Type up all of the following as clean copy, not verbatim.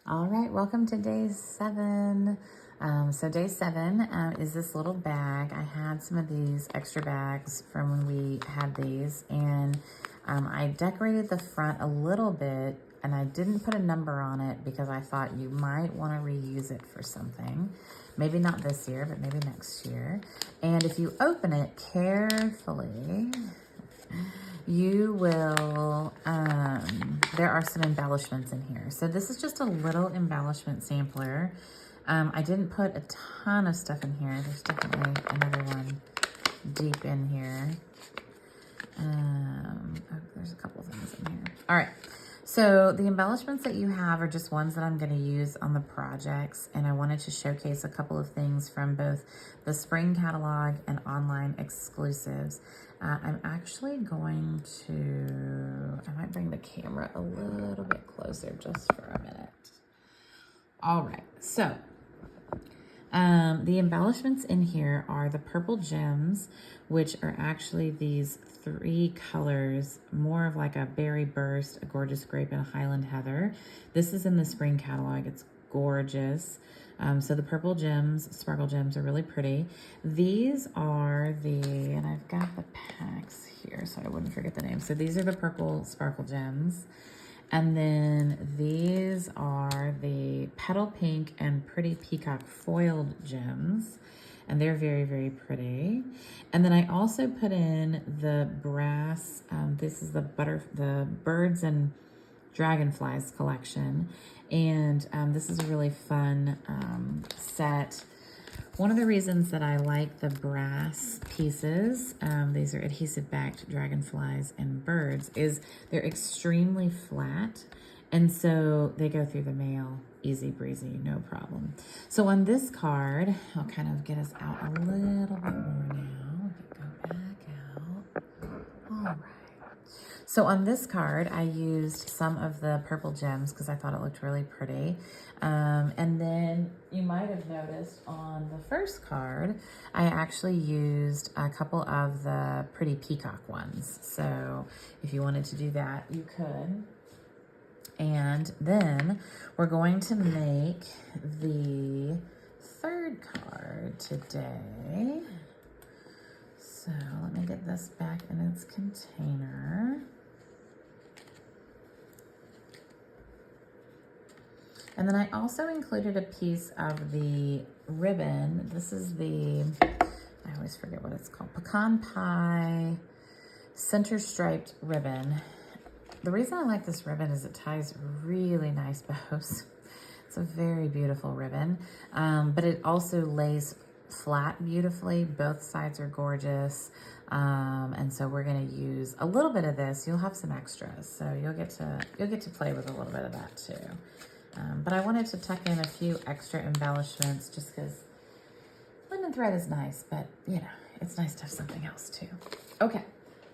All right, welcome to day 7. So day 7 is this little bag. I had some of these extra bags from when we had these, and I decorated the front a little bit, and I didn't put a number on it because I thought you might want to reuse it for something. Maybe not this year, but maybe next year. And if you open it carefully, you will, there are some embellishments in here. So this is just a little embellishment sampler. I didn't put a ton of stuff in here. There's definitely another one deep in here. Oh, there's a couple of things in here. All right. So the embellishments that you have are just ones that I'm going to use on the projects, and I wanted to showcase a couple of things from both the spring catalog and online exclusives. I'm actually going to, I might bring the camera a little bit closer just for a minute. All right, so the embellishments in here are the purple gems, which are actually these 3 colors, more of like a berry burst, a gorgeous grape, and a highland heather. This is in the spring catalog. It's gorgeous. So the purple gems, sparkle gems, are really pretty. These are and I've got the packs here so I wouldn't forget the name. So these are the purple sparkle gems. And then these are the petal pink and pretty peacock foiled gems. And they're very, very pretty. And then I also put in the brass, this is the birds and dragonflies collection. And this is a really fun set. One of the reasons that I like the brass pieces, these are adhesive backed dragonflies and birds, is they're extremely flat. And so they go through the mail easy breezy, no problem. So on this card, I'll kind of get us out a little bit more now. Go back out. All right. So on this card, I used some of the purple gems because I thought it looked really pretty. And then you might have noticed on the first card, I actually used a couple of the pretty peacock ones. So if you wanted to do that, you could. And then we're going to make the third card today. So let me get this back in its container. And then I also included a piece of the ribbon. This is I always forget what it's called, pecan pie center striped ribbon. The reason I like this ribbon is it ties really nice bows. It's a very beautiful ribbon, but it also lays flat beautifully. Both sides are gorgeous. And so we're going to use a little bit of this. You'll have some extras, so you'll get to play with a little bit of that too. But I wanted to tuck in a few extra embellishments just because linen thread is nice, but you know, it's nice to have something else too. Okay,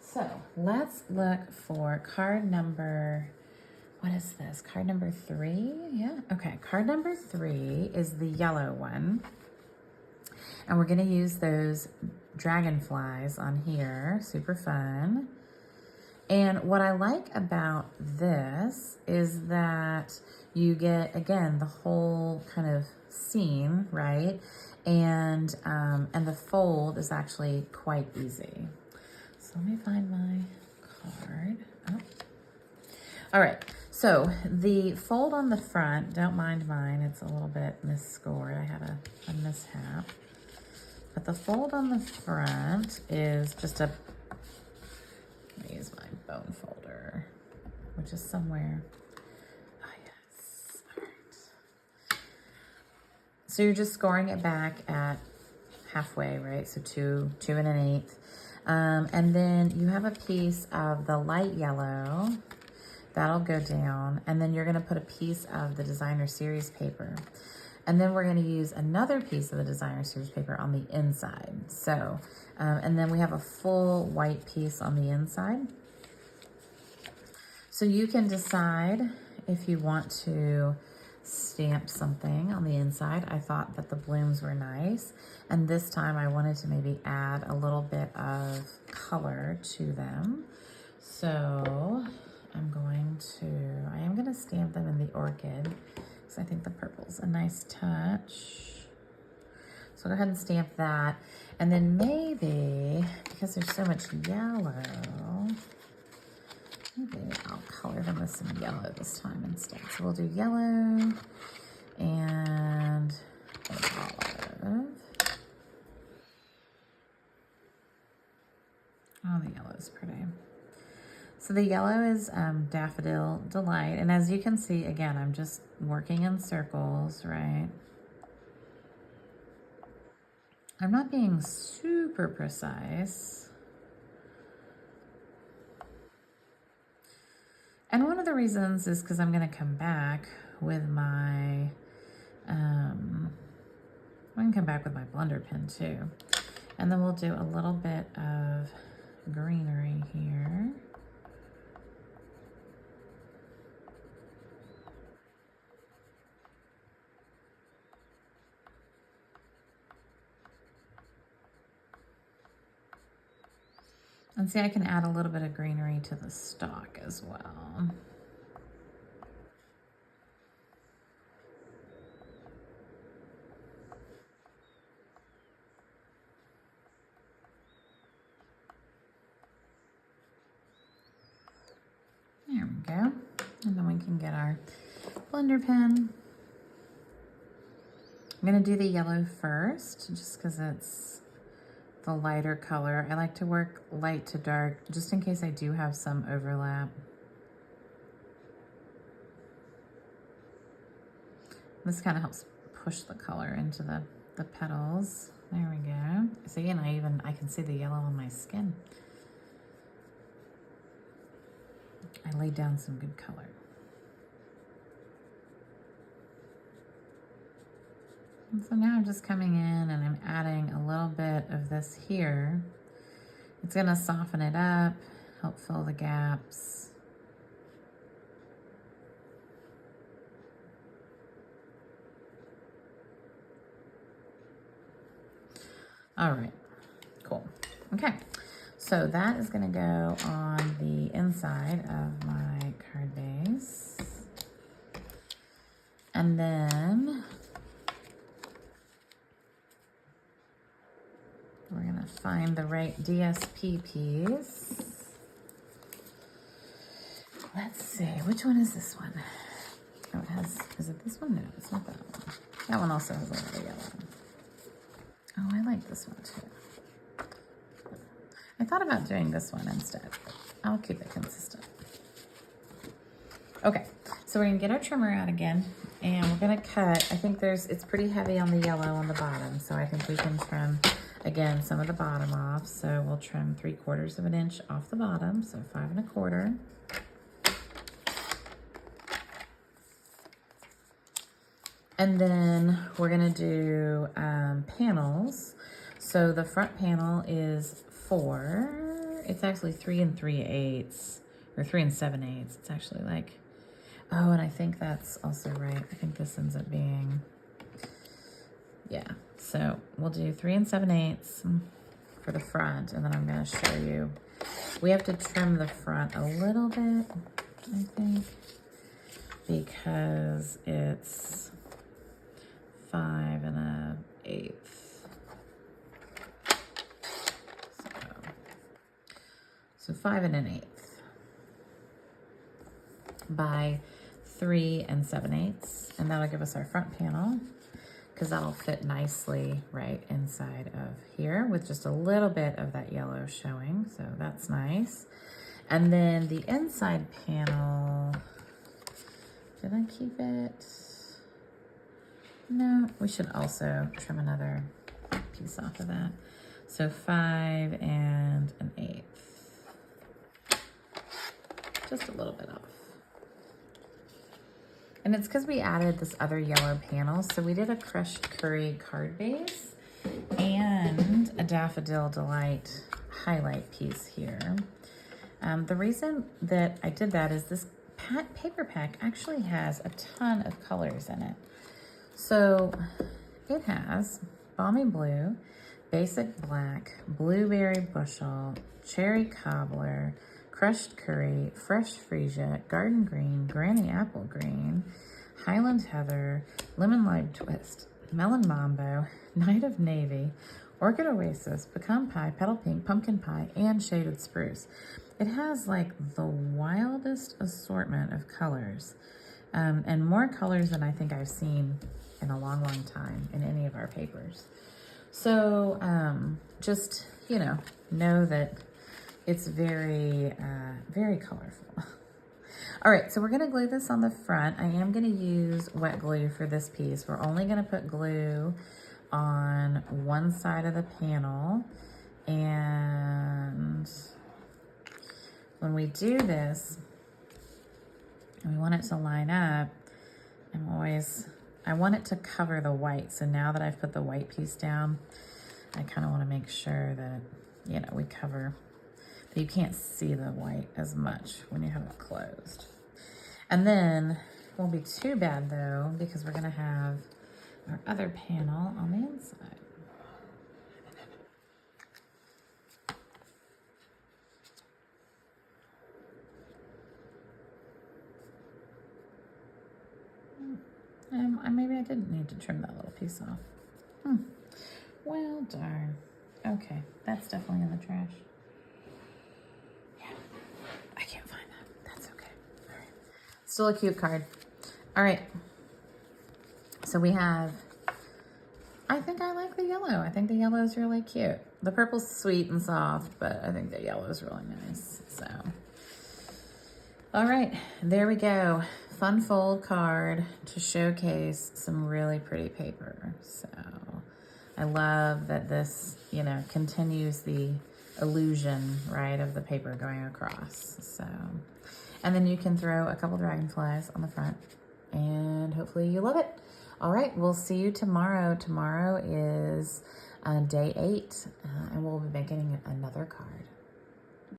so let's look for card number, what is this? Card number 3? Yeah, okay. Card number 3 is the yellow one. And we're gonna use those dragonflies on here, super fun. And what I like about this is that you get, again, the whole kind of scene, right? And the fold is actually quite easy. So let me find my card. Oh. All right, so the fold on the front, don't mind mine, it's a little bit misscored. I had a mishap. But the fold on the front is just let me use my bone folder, which is somewhere. Oh, yes. All right. So you're just scoring it back at halfway, right? So 2 1/8. And then you have a piece of the light yellow. That'll go down. And then you're going to put a piece of the designer series paper. And then we're going to use another piece of the designer series paper on the inside. So, and then we have a full white piece on the inside. So you can decide if you want to stamp something on the inside. I thought that the blooms were nice. And this time I wanted to maybe add a little bit of color to them. So I am going to stamp them in the orchid because I think the purple's a nice touch. So go ahead and stamp that. And then maybe, because there's so much yellow, maybe I'll color them with some yellow this time instead. So we'll do yellow and olive. Oh, the yellow is pretty. So the yellow is Daffodil Delight. And as you can see, again, I'm just working in circles, right? I'm not being super precise. And one of the reasons is because I'm going to come back with my, I'm going to come back with my blender pen too. And then we'll do a little bit of greenery here. And see, I can add a little bit of greenery to the stalk as well. There we go. And then we can get our blender pen. I'm gonna do the yellow first, just because it's the lighter color. I like to work light to dark, just in case I do have some overlap. This kind of helps push the color into the petals. There we go. See, and I can see the yellow on my skin. I laid down some good color. And so now I'm just coming in and I'm adding a little bit of this here. It's gonna soften it up, help fill the gaps. All right, cool. Okay, so that is gonna go on the inside of my card base. And then we're gonna find the right DSP piece. Let's see, which one is this one? Oh, it has, is it this one? No, it's not that one. That one also has a lot of yellow. Oh, I like this one too. I thought about doing this one instead, but I'll keep it consistent. Okay, so we're gonna get our trimmer out again, and we're gonna cut. I think it's pretty heavy on the yellow on the bottom, so I think we can trim, again, some of the bottom off. So we'll trim 3/4 of an inch off the bottom, so 5 1/4. And then we're gonna do panels. So the front panel is 4. It's actually 3 3/8, or 3 7/8. It's actually like, oh, and I think that's also right. I think this ends up being, yeah. So we'll do 3 7/8 for the front, and then I'm gonna show you. We have to trim the front a little bit, I think, because it's 5 1/8. So 5 1/8 by 3 7/8, and that'll give us our front panel, because that'll fit nicely right inside of here with just a little bit of that yellow showing, so that's nice. And then the inside panel, did I keep it? No, we should also trim another piece off of that. So 5 1/8. Just a little bit off. And it's because we added this other yellow panel. So we did a crushed curry card base and a Daffodil Delight highlight piece here. The reason that I did that is this paper pack actually has a ton of colors in it. So it has Balmy Blue, Basic Black, Blueberry Bushel, Cherry Cobbler, Crushed Curry, Fresh Freesia, Garden Green, Granny Apple Green, Highland Heather, Lemon Lime Twist, Melon Mambo, Night of Navy, Orchid Oasis, Pecan Pie, Petal Pink, Pumpkin Pie, and Shaded Spruce. It has like the wildest assortment of colors, and more colors than I think I've seen in a long, long time in any of our papers. So just, know that it's very, very colorful. All right, so we're gonna glue this on the front. I am gonna use wet glue for this piece. We're only gonna put glue on one side of the panel. And when we do this, we want it to line up. I want it to cover the white. So now that I've put the white piece down, I kind of want to make sure that, we cover, that you can't see the white as much when you have it closed. And then, it won't be too bad though, because we're going to have our other panel on the inside. Maybe I didn't need to trim that little piece off. Well, darn. Okay, that's definitely in the trash. Yeah, I can't find that. That's okay. All right. Still a cute card. All right. So we have, I think I like the yellow. I think the yellow is really cute. The purple's sweet and soft, but I think the yellow is really nice. So, all right, there we go. Fun fold card to showcase some really pretty paper. So I love that this, continues the illusion, right, of the paper going across. So, and then you can throw a couple dragonflies on the front and hopefully you love it. All right, we'll see you tomorrow. Tomorrow is day 8 and we'll be making another card.